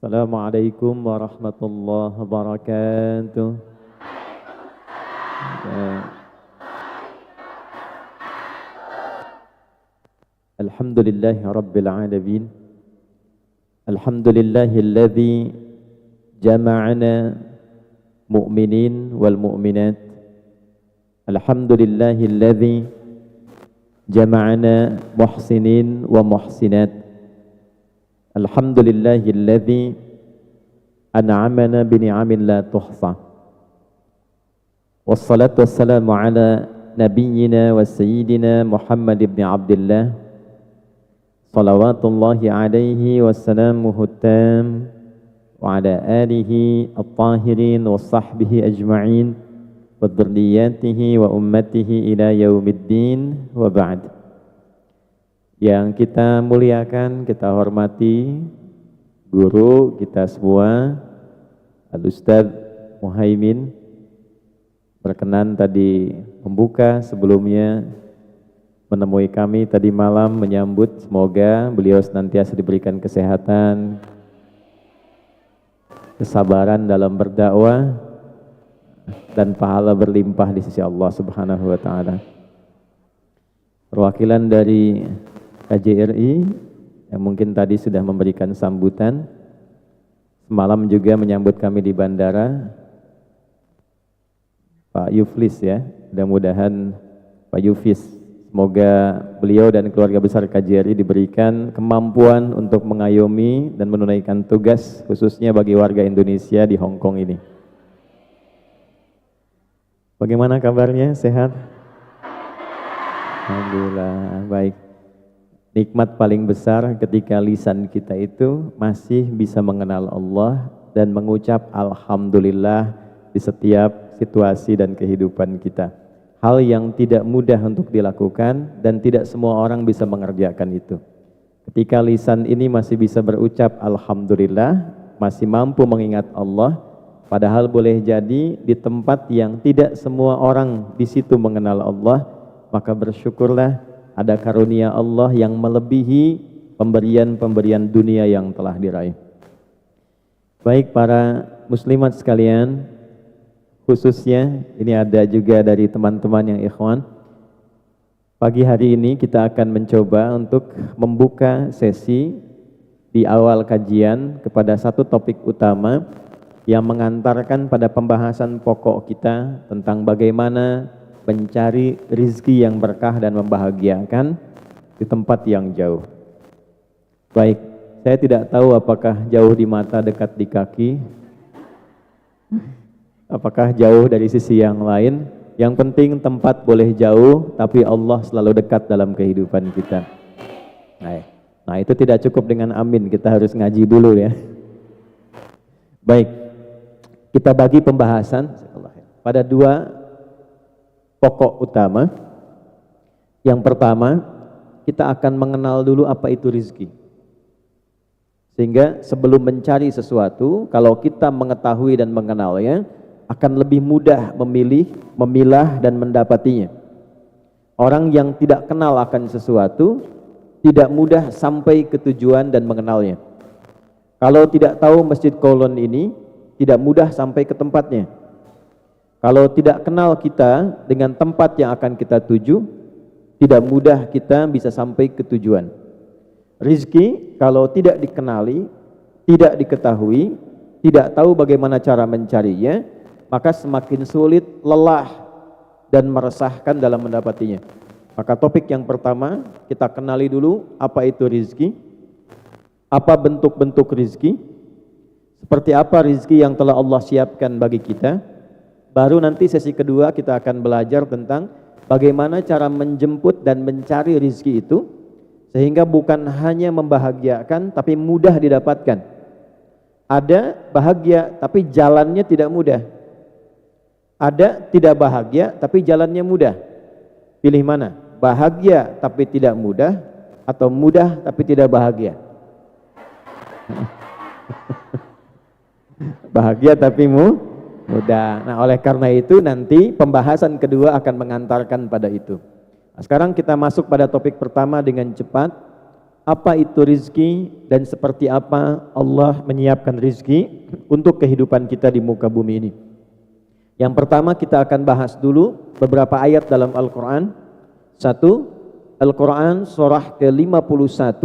Assalamualaikum warahmatullahi wabarakatuh. Alhamdulillahi rabbil alamin. Alhamdulillahilladzi jama'ana mu'minin wal mu'minat. Alhamdulillahilladzi jama'ana muhsinin wa muhsinat. Alhamdulillahilladzi an'amana bi ni'amin la tuhsa. Wassalatu wassalamu ala nabiyyina wa sayyidina Muhammad ibn Abdullah salawatullahi alaihi wassalamuhu tam wa ala alihi at-tahirin wa sahbihi ajma'in wa dhurriyyatihi wa ummatihi ila yaumiddin wa ba'd. Yang kita muliakan, kita hormati guru kita semua, Al-Ustadz Muhaimin, berkenan tadi membuka, sebelumnya menemui kami tadi malam, menyambut. Semoga beliau senantiasa diberikan kesehatan, kesabaran dalam berdakwah, dan pahala berlimpah di sisi Allah Subhanahu wa Ta'ala. Perwakilan dari KJRI yang mungkin tadi sudah memberikan sambutan, semalam juga menyambut kami di bandara, Pak Yuflis ya, mudah-mudahan Pak Yufis, semoga beliau dan keluarga besar KJRI diberikan kemampuan untuk mengayomi dan menunaikan tugas khususnya bagi warga Indonesia di Hong Kong ini. Bagaimana kabarnya? Sehat? Alhamdulillah, baik. Nikmat paling besar ketika lisan kita itu masih bisa mengenal Allah dan mengucap Alhamdulillah di setiap situasi dan kehidupan kita. Hal yang tidak mudah untuk dilakukan dan tidak semua orang bisa mengerjakan itu. Ketika lisan ini masih bisa berucap Alhamdulillah, masih mampu mengingat Allah, padahal boleh jadi di tempat yang tidak semua orang di situ mengenal Allah, maka bersyukurlah ada karunia Allah yang melebihi pemberian-pemberian dunia yang telah diraih. Baik para muslimat sekalian, khususnya ini ada juga dari teman-teman yang ikhwan. Pagi hari ini kita akan mencoba untuk membuka sesi di awal kajian kepada satu topik utama yang mengantarkan pada pembahasan pokok kita tentang bagaimana mencari rizki yang berkah dan membahagiakan di tempat yang jauh. Baik, saya tidak tahu apakah jauh di mata, dekat di kaki, apakah jauh dari sisi yang lain. Yang penting tempat boleh jauh, tapi Allah selalu dekat dalam kehidupan kita. Nah itu tidak cukup dengan amin, kita harus ngaji dulu ya. Baik, kita bagi pembahasan pada dua pokok utama. Yang pertama, kita akan mengenal dulu apa itu rizki. Sehingga sebelum mencari sesuatu, kalau kita mengetahui dan mengenalnya, akan lebih mudah memilih, memilah dan mendapatinya. Orang yang tidak kenal akan sesuatu, tidak mudah sampai ke tujuan dan mengenalnya. Kalau tidak tahu Masjid Qaulun ini, tidak mudah sampai ke tempatnya. Kalau tidak kenal kita dengan tempat yang akan kita tuju, tidak mudah kita bisa sampai ke tujuan. Rizki kalau tidak dikenali, tidak diketahui, tidak tahu bagaimana cara mencarinya, maka semakin sulit, lelah, dan meresahkan dalam mendapatinya. Maka topik yang pertama, kita kenali dulu apa itu rizki, apa bentuk-bentuk rizki, seperti apa rizki yang telah Allah siapkan bagi kita. Baru nanti sesi kedua kita akan belajar tentang bagaimana cara menjemput dan mencari rizki itu, sehingga bukan hanya membahagiakan tapi mudah didapatkan. Ada bahagia tapi jalannya tidak mudah. Ada tidak bahagia tapi jalannya mudah. Pilih mana? Bahagia tapi tidak mudah, atau mudah tapi tidak bahagia? Bahagia tapi mudah. Nah, oleh karena itu nanti pembahasan kedua akan mengantarkan pada itu. Nah, sekarang kita masuk pada topik pertama dengan cepat. apa itu rizki dan seperti apa Allah menyiapkan rizki untuk kehidupan kita di muka bumi ini. Yang pertama kita akan bahas dulu beberapa ayat dalam Al-Quran. Satu, Al-Quran surah ke-51,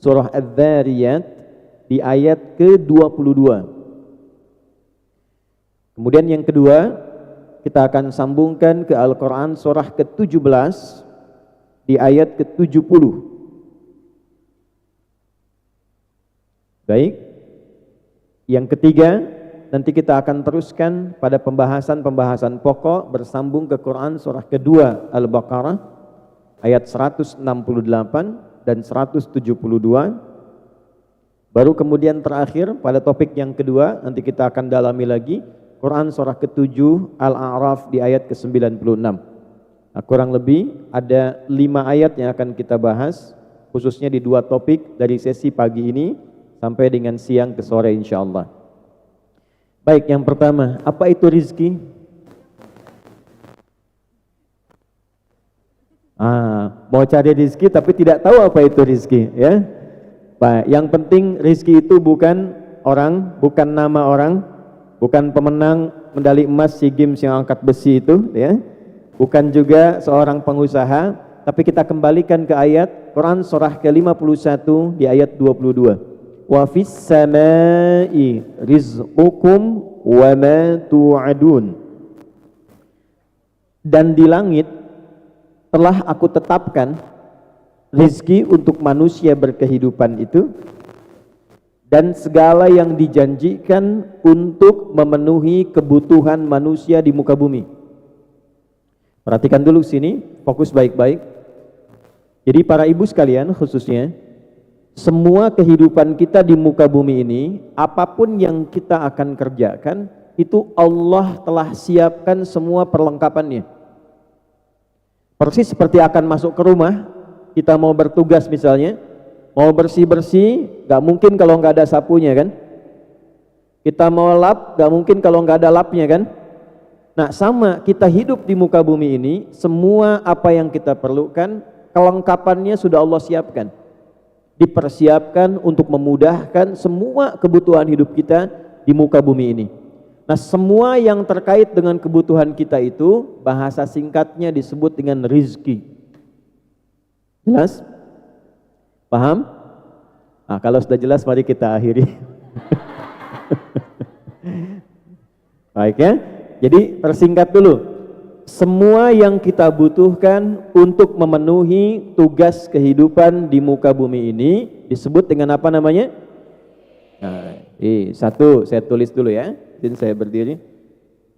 surah Adz-Dzariyat di ayat ke-22. Kemudian yang kedua, kita akan sambungkan ke Al-Quran surah ke-17 di ayat ke-70. Baik, yang ketiga nanti kita akan teruskan pada pembahasan-pembahasan pokok bersambung ke Quran surah kedua Al-Baqarah ayat 168 dan 172. Baru kemudian terakhir pada topik yang kedua nanti kita akan dalami lagi Quran surah ke-7 Al-A'raf di ayat ke-96. Nah, kurang lebih ada 5 ayat yang akan kita bahas khususnya di 2 topik dari sesi pagi ini sampai dengan siang ke sore insyaallah. Baik, yang pertama, apa itu rizki? Mau cari rizki tapi tidak tahu apa itu rizki, ya. Baik, yang penting rizki itu bukan orang, bukan nama orang, bukan pemenang medali emas SEA Games yang angkat besi itu, ya. Bukan juga seorang pengusaha, tapi kita kembalikan ke ayat Quran surah ke-51 di ayat 22. Wa fis samai rizqukum wa ma tu'adun. Dan di langit telah aku tetapkan rizki untuk manusia berkehidupan itu dan segala yang dijanjikan untuk memenuhi kebutuhan manusia di muka bumi. Perhatikan dulu sini, fokus baik-baik. Jadi para ibu sekalian khususnya, semua kehidupan kita di muka bumi ini, apapun yang kita akan kerjakan, itu Allah telah siapkan semua perlengkapannya. Persis seperti akan masuk ke rumah, kita mau bertugas misalnya, mau bersih-bersih, gak mungkin kalau gak ada sapunya kan? Kita mau lap, gak mungkin kalau gak ada lapnya kan? Nah sama, kita hidup di muka bumi ini, semua apa yang kita perlukan, kelengkapannya sudah Allah siapkan. Dipersiapkan untuk memudahkan semua kebutuhan hidup kita di muka bumi ini. Nah, semua yang terkait dengan kebutuhan kita itu bahasa singkatnya disebut dengan rizki. Jelas? Paham? Nah, kalau sudah jelas mari kita akhiri. Baik ya. Jadi persingkat dulu. Semua yang kita butuhkan untuk memenuhi tugas kehidupan di muka bumi ini disebut dengan apa namanya? Nah, satu saya tulis dulu ya, dan saya berdiri.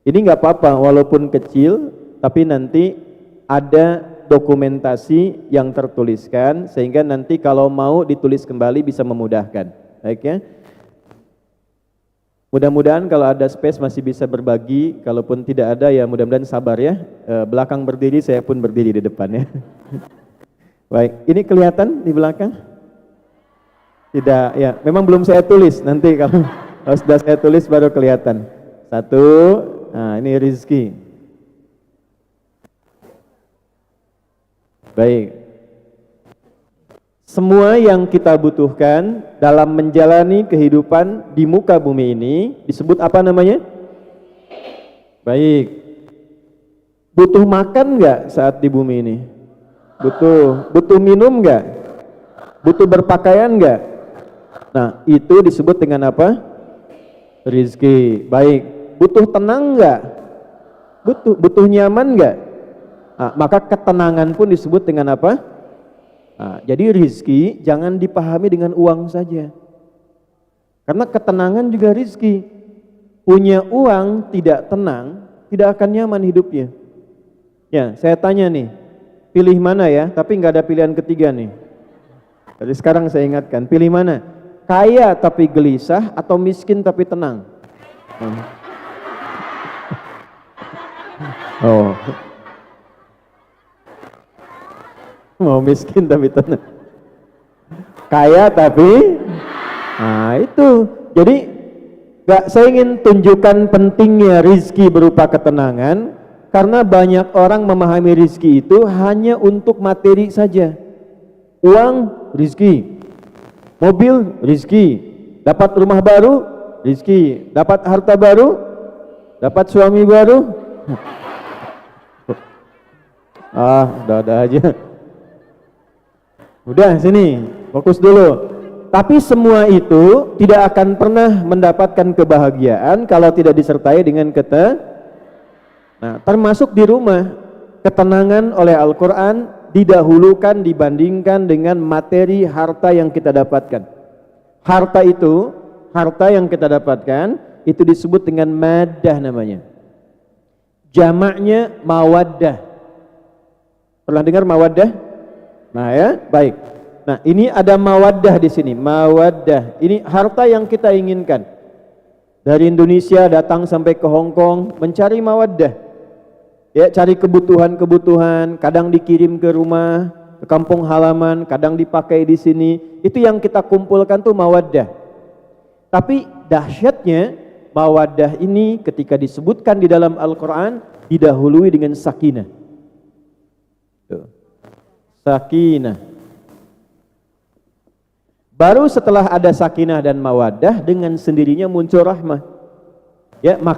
Ini nggak apa-apa walaupun kecil, tapi nanti ada dokumentasi yang tertuliskan sehingga nanti kalau mau ditulis kembali bisa memudahkan. Baik ya. Mudah-mudahan kalau ada space masih bisa berbagi, kalaupun tidak ada ya mudah-mudahan sabar ya. Belakang berdiri, saya pun berdiri di depan ya. Baik, ini kelihatan di belakang? Tidak, ya memang belum saya tulis, nanti kalau sudah saya tulis baru kelihatan. Satu, nah ini rizki. Baik. Semua yang kita butuhkan dalam menjalani kehidupan di muka bumi ini disebut apa namanya? Baik. Butuh makan nggak saat di bumi ini? Butuh. Butuh minum nggak? Butuh berpakaian nggak? Nah, itu disebut dengan apa? Rizki. Baik. Butuh tenang nggak? Butuh. Butuh nyaman nggak? Nah, maka ketenangan pun disebut dengan apa? Nah, jadi rizki jangan dipahami dengan uang saja. Karena ketenangan juga rizki. Punya uang tidak tenang, tidak akan nyaman hidupnya. Ya, saya tanya nih, pilih mana ya? Tapi nggak ada pilihan ketiga nih. Jadi sekarang saya ingatkan, pilih mana? Kaya tapi gelisah atau miskin tapi tenang? Oh. Mau miskin tapi tenang. Kaya tapi, nah itu. Jadi saya ingin tunjukkan pentingnya rizki berupa ketenangan, karena banyak orang memahami rizki itu hanya untuk materi saja. Uang rizki. Mobil, rizki. Dapat rumah baru, rizki. Dapat harta baru, dapat suami baru. Udah aja. Udah sini, fokus dulu. Tapi semua itu tidak akan pernah mendapatkan kebahagiaan kalau tidak disertai dengan Nah, termasuk di rumah, ketenangan oleh Al-Quran didahulukan dibandingkan dengan materi harta yang kita dapatkan. Harta yang kita dapatkan itu disebut dengan maddah namanya. Jamaknya mawaddah. Pernah dengar mawaddah? Nah ya, baik. Nah, ini ada mawaddah di sini. Mawaddah. Ini harta yang kita inginkan. Dari Indonesia datang sampai ke Hong Kong mencari mawaddah. Ya, cari kebutuhan-kebutuhan, kadang dikirim ke rumah, ke kampung halaman, kadang dipakai di sini. Itu yang kita kumpulkan tuh mawaddah. Tapi dahsyatnya mawaddah ini ketika disebutkan di dalam Al-Quran didahului dengan sakinah. Tuh. Sakinah. Baru setelah ada sakinah dan mawaddah dengan sendirinya muncul rahmah. Ya, maka